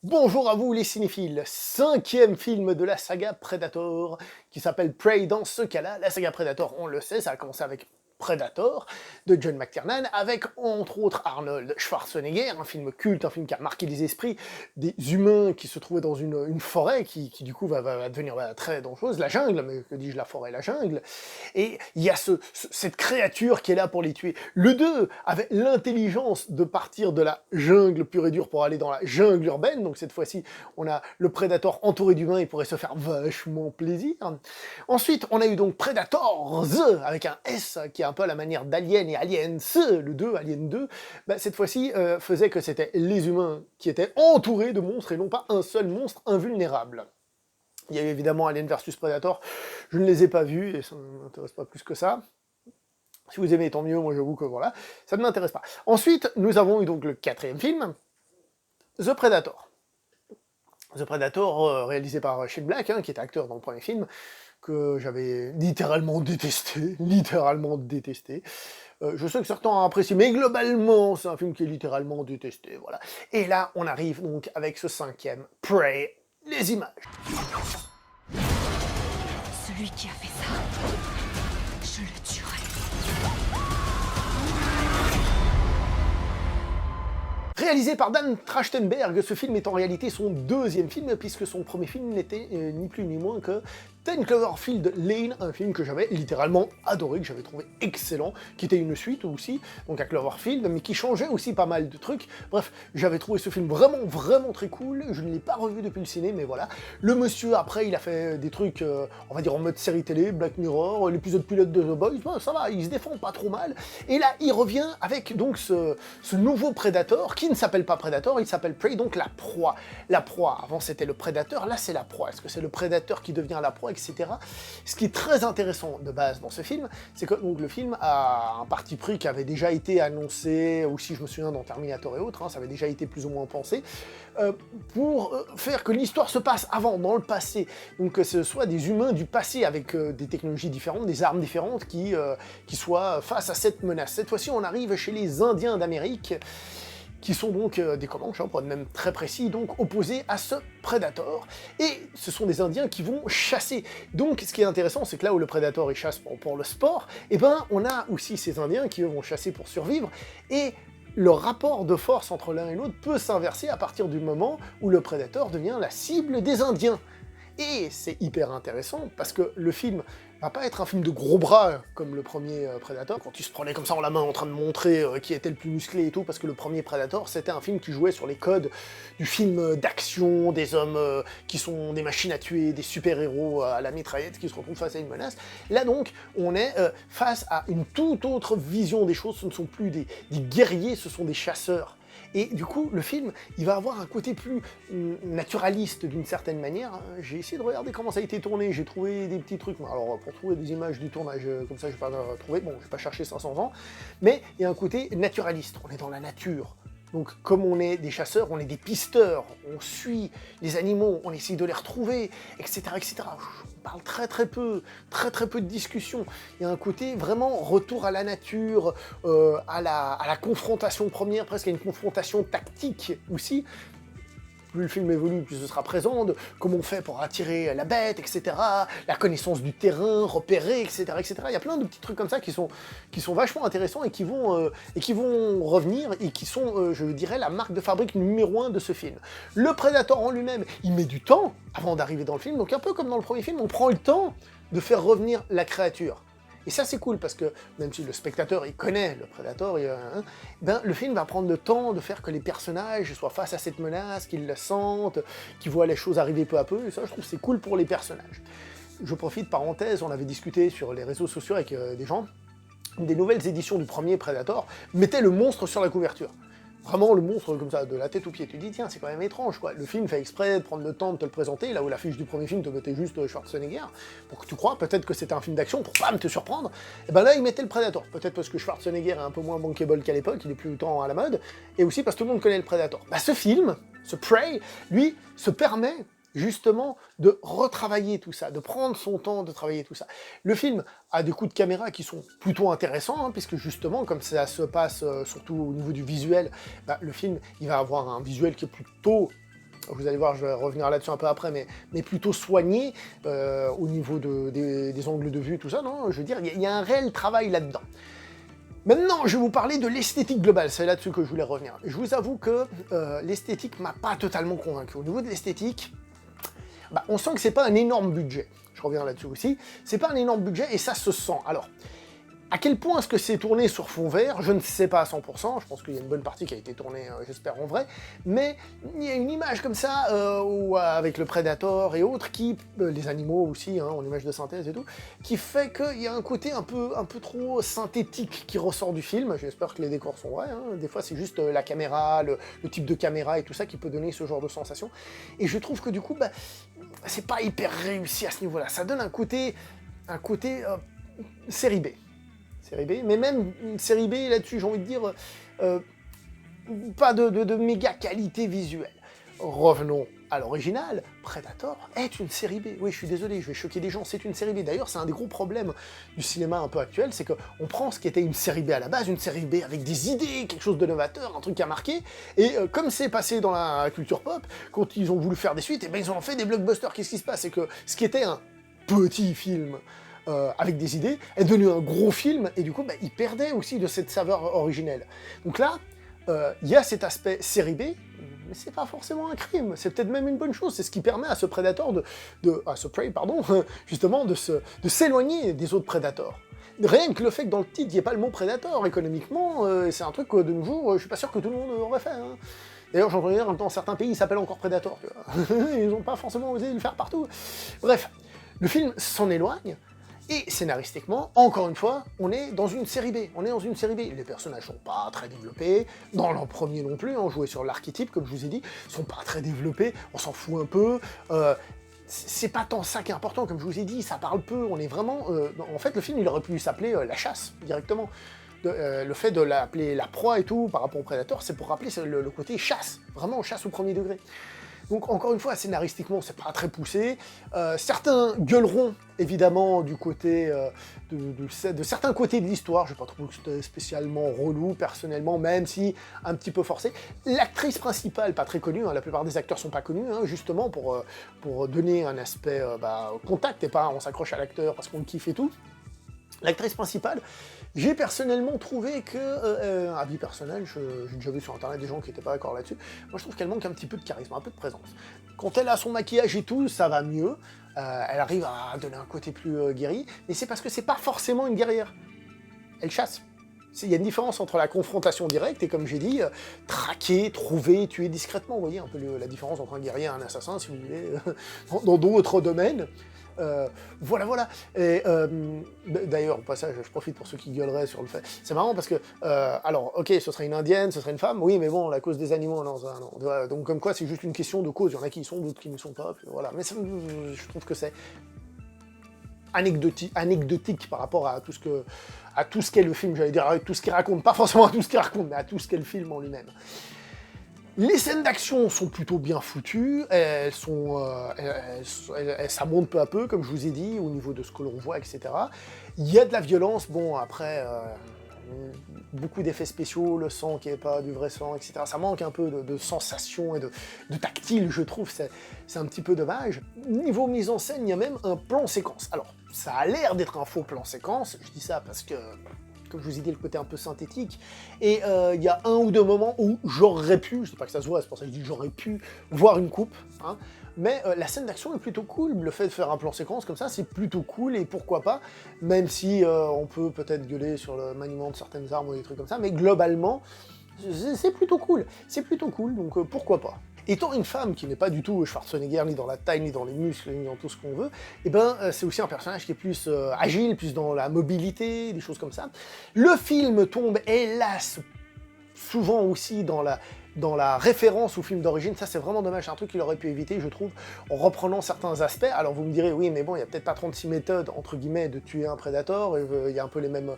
Bonjour à vous les cinéphiles, cinquième film de la saga Predator, qui s'appelle Prey dans ce cas-là. La saga Predator, on le sait, ça a commencé avec Predator, de John McTiernan, avec entre autres Arnold Schwarzenegger, un film culte, un film qui a marqué les esprits, des humains qui se trouvaient dans une forêt qui du coup va devenir très dangereuse, la jungle, mais que dis-je, la forêt, la jungle, et il y a cette créature qui est là pour les tuer. Le 2 avait l'intelligence de partir de la jungle pure et dure pour aller dans la jungle urbaine, donc cette fois-ci, on a le Predator entouré d'humains, il pourrait se faire vachement plaisir. Ensuite, on a eu donc Predators, avec un S, qui est un peu à la manière d'Alien et Aliens, le 2, Alien 2, bah, cette fois-ci faisait que c'était les humains qui étaient entourés de monstres et non pas un seul monstre invulnérable. Il y a eu évidemment Alien vs Predator, je ne les ai pas vus et ça ne m'intéresse pas plus que ça. Si vous aimez, tant mieux, moi j'avoue que voilà, ça ne m'intéresse pas. Ensuite, nous avons eu donc le quatrième film, The Predator. The Predator, réalisé par Shane Black, qui était acteur dans le premier film, que j'avais littéralement détesté, je sais que certains ont apprécié, mais globalement, c'est un film qui est littéralement détesté, voilà. Et là, on arrive donc avec ce cinquième, Prey, les images. Celui qui a fait ça, je le tuerai. Réalisé par Dan Trachtenberg, ce film est en réalité son deuxième film, puisque son premier film n'était ni plus ni moins que 10 Cloverfield Lane, un film que j'avais littéralement adoré, que j'avais trouvé excellent, qui était une suite aussi, donc à Cloverfield, mais qui changeait aussi pas mal de trucs. Bref, j'avais trouvé ce film vraiment très cool, je ne l'ai pas revu depuis le ciné, mais voilà. Le monsieur, après, il a fait des trucs, on va dire en mode série télé, Black Mirror, l'épisode pilote de The Boys, ben, ça va, il se défend pas trop mal. Et là, il revient avec donc ce nouveau Predator, qui ne s'appelle pas Predator, il s'appelle Prey, donc la proie. La proie, avant c'était le prédateur, là c'est la proie. Est-ce que c'est le prédateur qui devient la proie, etc. Ce qui est très intéressant de base dans ce film, c'est que donc, le film a un parti pris qui avait déjà été annoncé, aussi je me souviens dans Terminator et autres, ça avait déjà été plus ou moins pensé, pour faire que l'histoire se passe avant, dans le passé. Donc que ce soit des humains du passé avec des technologies différentes, des armes différentes qui soient face à cette menace. Cette fois-ci, on arrive chez les Indiens d'Amérique, qui sont donc des Comanches, pour être même très précis, donc opposés à ce Predator. Et ce sont des Indiens qui vont chasser. Donc ce qui est intéressant, c'est que là où le Predator il chasse pour le sport, et ben on a aussi ces Indiens qui eux vont chasser pour survivre, et le rapport de force entre l'un et l'autre peut s'inverser à partir du moment où le Predator devient la cible des Indiens. Et c'est hyper intéressant, parce que le film va pas être un film de gros bras, comme le premier Predator, quand il se prenait comme ça en la main en train de montrer qui était le plus musclé et tout, parce que le premier Predator, c'était un film qui jouait sur les codes du film d'action, des hommes qui sont des machines à tuer, des super-héros à la mitraillette qui se retrouvent face à une menace. Là donc, on est face à une toute autre vision des choses, ce ne sont plus des guerriers, ce sont des chasseurs. Et du coup, le film, il va avoir un côté plus naturaliste d'une certaine manière. J'ai essayé de regarder comment ça a été tourné, j'ai trouvé des petits trucs. Alors, pour trouver des images du tournage comme ça, je vais pas trouvé, bon, je vais pas chercher 500 ans, mais il y a un côté naturaliste, on est dans la nature. Donc, comme on est des chasseurs, on est des pisteurs, on suit les animaux, on essaye de les retrouver, etc., etc. On parle très peu de discussion. Il y a un côté vraiment retour à la nature, à la confrontation première, presque à une confrontation tactique aussi. Plus le film évolue, plus ce sera présent, de comment on fait pour attirer la bête, etc., la connaissance du terrain, repérer, etc., etc. Il y a plein de petits trucs comme ça qui sont vachement intéressants et qui vont revenir et qui sont, je dirais, la marque de fabrique numéro 1 de ce film. Le Predator en lui-même, il met du temps avant d'arriver dans le film, donc un peu comme dans le premier film, on prend le temps de faire revenir la créature. Et ça c'est cool parce que même si le spectateur il connaît le Predator, ben, le film va prendre le temps de faire que les personnages soient face à cette menace, qu'ils la sentent, qu'ils voient les choses arriver peu à peu, et ça je trouve c'est cool pour les personnages. Je profite, parenthèse, on avait discuté sur les réseaux sociaux avec des gens, des nouvelles éditions du premier Predator mettaient le monstre sur la couverture. Vraiment le monstre comme ça, de la tête aux pieds. Tu te dis, tiens, c'est quand même étrange, quoi. Le film fait exprès de prendre le temps de te le présenter, là où l'affiche du premier film te mettait juste Schwarzenegger, pour que tu crois, peut-être que c'était un film d'action, pour bam, te surprendre. Et ben là, il mettait le Predator. Peut-être parce que Schwarzenegger est un peu moins bankable qu'à l'époque, il est plus autant à la mode, et aussi parce que tout le monde connaît le Predator. Bah ce film, ce Prey, lui, se permet justement de retravailler tout ça, de prendre son temps de travailler tout ça. Le film a des coups de caméra qui sont plutôt intéressants, puisque justement, comme ça se passe surtout au niveau du visuel, bah, le film il va avoir un visuel qui est plutôt vous allez voir, je vais revenir là-dessus un peu après, mais plutôt soigné au niveau des angles de vue, tout ça, non, je veux dire, il y a un réel travail là-dedans. Maintenant, je vais vous parler de l'esthétique globale, c'est là-dessus que je voulais revenir. Je vous avoue que l'esthétique m'a pas totalement convaincu. Au niveau de l'esthétique, bah, on sent que c'est pas un énorme budget. Je reviens là-dessus aussi. C'est pas un énorme budget et ça se sent. Alors, à quel point est-ce que c'est tourné sur fond vert? Je ne sais pas à 100%, je pense qu'il y a une bonne partie qui a été tournée, j'espère, en vrai, mais il y a une image comme ça, avec le Predator et autres, les animaux aussi, hein, en image de synthèse et tout, qui fait qu'il y a un côté un peu trop synthétique qui ressort du film. J'espère que les décors sont vrais, hein. Des fois c'est juste la caméra, le type de caméra et tout ça qui peut donner ce genre de sensation, et je trouve que du coup, bah, c'est pas hyper réussi à ce niveau-là, ça donne un côté série B. Série B, mais même une série B, là-dessus, j'ai envie de dire, pas de méga qualité visuelle. Revenons à l'original, Predator est une série B. Oui, je suis désolé, je vais choquer des gens, c'est une série B. D'ailleurs, c'est un des gros problèmes du cinéma un peu actuel, c'est qu'on prend ce qui était une série B à la base, une série B avec des idées, quelque chose de novateur, un truc à marquer, et comme c'est passé dans la culture pop, quand ils ont voulu faire des suites, et ben ils ont fait des blockbusters. Qu'est-ce qui se passe? C'est que ce qui était un petit film, avec des idées, est devenu un gros film, et du coup, bah, il perdait aussi de cette saveur originelle. Donc là, il y a cet aspect série B, mais c'est pas forcément un crime, c'est peut-être même une bonne chose, c'est ce qui permet à ce Predator à ce Prey, pardon, justement, de s'éloigner des autres Predators. Rien que le fait que dans le titre, il n'y ait pas le mot Predator, économiquement, c'est un truc que de nos jours, je suis pas sûr que tout le monde aurait fait, hein. D'ailleurs, j'entends dire, dans certains pays, il s'appelle encore Predator, tu vois. Ils n'ont pas forcément osé le faire partout. Bref, le film s'en éloigne, et scénaristiquement, encore une fois, on est dans une série B. On est dans une série B. Les personnages sont pas très développés, dans l'an premier non plus, on jouait sur l'archétype, comme je vous ai dit, sont pas très développés, on s'en fout un peu. C'est pas tant ça qui est important, comme je vous ai dit, ça parle peu, on est vraiment... en fait, le film, il aurait pu s'appeler La Chasse, directement. Le fait de l'appeler La Proie et tout, par rapport au Predator, c'est pour rappeler le côté chasse, vraiment chasse au premier degré. Donc encore une fois, scénaristiquement, c'est pas très poussé. Certains gueuleront, évidemment, du côté de certains côtés de l'histoire. Je n'ai pas trouvé que c'était spécialement relou, personnellement, même si un petit peu forcé. L'actrice principale, pas très connue, hein, la plupart des acteurs sont pas connus, hein, justement, pour donner un aspect contact, et pas on s'accroche à l'acteur parce qu'on le kiffe et tout. L'actrice principale, j'ai personnellement trouvé que, avis personnel, j'ai déjà vu sur internet des gens qui n'étaient pas d'accord là-dessus, moi je trouve qu'elle manque un petit peu de charisme, un peu de présence. Quand elle a son maquillage et tout, ça va mieux, elle arrive à donner un côté plus guerrier, mais c'est parce que c'est pas forcément une guerrière. Elle chasse. Il y a une différence entre la confrontation directe et, comme j'ai dit, traquer, trouver, tuer discrètement. Vous voyez un peu la différence entre un guerrier et un assassin, si vous voulez, dans d'autres domaines. Voilà. Et d'ailleurs, au passage, je profite pour ceux qui gueuleraient sur le fait. C'est marrant parce que, alors, ok, ce serait une indienne, ce serait une femme, oui, mais bon, la cause des animaux, non, ça, non. Voilà, donc, comme quoi, c'est juste une question de cause. Il y en a qui y sont, d'autres qui ne sont pas. Puis voilà. Mais ça, je trouve que c'est anecdotique par rapport à tout ce qu'est le film, j'allais dire, à tout ce qu'il raconte, pas forcément à tout ce qu'il raconte, mais à tout ce qu'est le film en lui-même. Les scènes d'action sont plutôt bien foutues, ça monte peu à peu, comme je vous ai dit, au niveau de ce que l'on voit, etc. Il y a de la violence, bon, après, beaucoup d'effets spéciaux, le sang qui n'est pas du vrai sang, etc. Ça manque un peu de sensation et de tactile, je trouve, c'est un petit peu dommage. Niveau mise en scène, il y a même un plan séquence. Alors, ça a l'air d'être un faux plan séquence, je dis ça parce que, comme je vous ai dit, le côté un peu synthétique, et il y a un ou deux moments où j'aurais pu, je dis pas que ça se voit, c'est pour ça que je dis j'aurais pu voir une coupe, hein, mais la scène d'action est plutôt cool, le fait de faire un plan séquence comme ça, c'est plutôt cool, et pourquoi pas, même si on peut peut-être gueuler sur le maniement de certaines armes ou des trucs comme ça, mais globalement, c'est plutôt cool, donc pourquoi pas. Étant une femme qui n'est pas du tout Schwarzenegger, ni dans la taille, ni dans les muscles, ni dans tout ce qu'on veut, et ben c'est aussi un personnage qui est plus agile, plus dans la mobilité, des choses comme ça. Le film tombe, hélas, souvent aussi dans la référence au film d'origine. Ça, c'est vraiment dommage, c'est un truc qu'il aurait pu éviter, je trouve, en reprenant certains aspects. Alors vous me direz, oui, mais bon, il n'y a peut-être pas 36 méthodes, entre guillemets, de tuer un Predator, il y a un peu les mêmes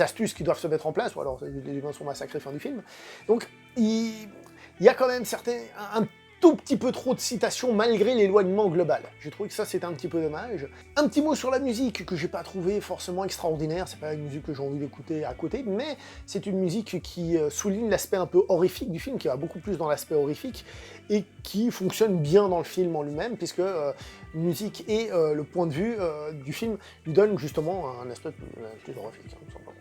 astuces qui doivent se mettre en place, ou alors les humains sont massacrés fin du film. Donc, il y a quand même tout petit peu trop de citations malgré l'éloignement global. J'ai trouvé que ça c'était un petit peu dommage. Un petit mot sur la musique que j'ai pas trouvé forcément extraordinaire, c'est pas une musique que j'ai envie d'écouter à côté, mais c'est une musique qui souligne l'aspect un peu horrifique du film, qui va beaucoup plus dans l'aspect horrifique, et qui fonctionne bien dans le film en lui-même, puisque musique et le point de vue du film lui donnent justement un aspect plus horrifique, hein, tout simplement.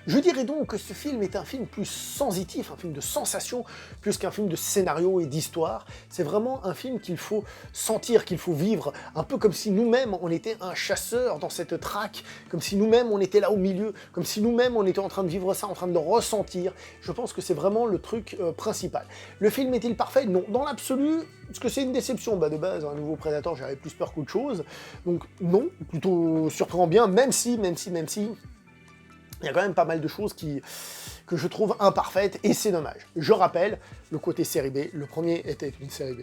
Je dirais donc que ce film est un film plus sensitif, un film de sensation, plus qu'un film de scénario et d'histoire. C'est vraiment un film qu'il faut sentir, qu'il faut vivre, un peu comme si nous-mêmes on était un chasseur dans cette traque, comme si nous-mêmes on était là au milieu, comme si nous-mêmes on était en train de vivre ça, en train de le ressentir. Je pense que c'est vraiment le truc principal. Le film est-il parfait? Non. Dans l'absolu, est-ce que c'est une déception? Bah de base, un nouveau Predator, j'avais plus peur qu'autre chose. Donc non, plutôt surprend bien, même si... il y a quand même pas mal de choses que je trouve imparfaites, et c'est dommage. Je rappelle, le côté série B, le premier était une série B.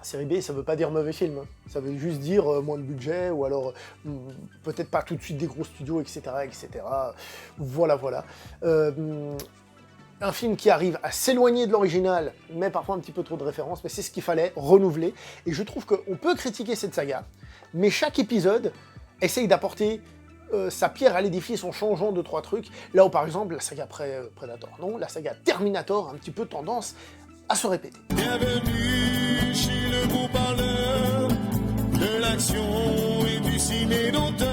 Série B, ça veut pas dire mauvais film, hein. Ça veut juste dire moins de budget, ou alors peut-être pas tout de suite des gros studios, etc. etc. Voilà. Un film qui arrive à s'éloigner de l'original, mais parfois un petit peu trop de références, mais c'est ce qu'il fallait, renouveler. Et je trouve qu'on peut critiquer cette saga, mais chaque épisode essaye d'apporter sa pierre à l'édifice en changeant 2-3 trucs. Là où par exemple la saga Predator, non, la saga Terminator a un petit peu tendance à se répéter. Bienvenue chez le beau parleur de l'action et du ciné d'auteur.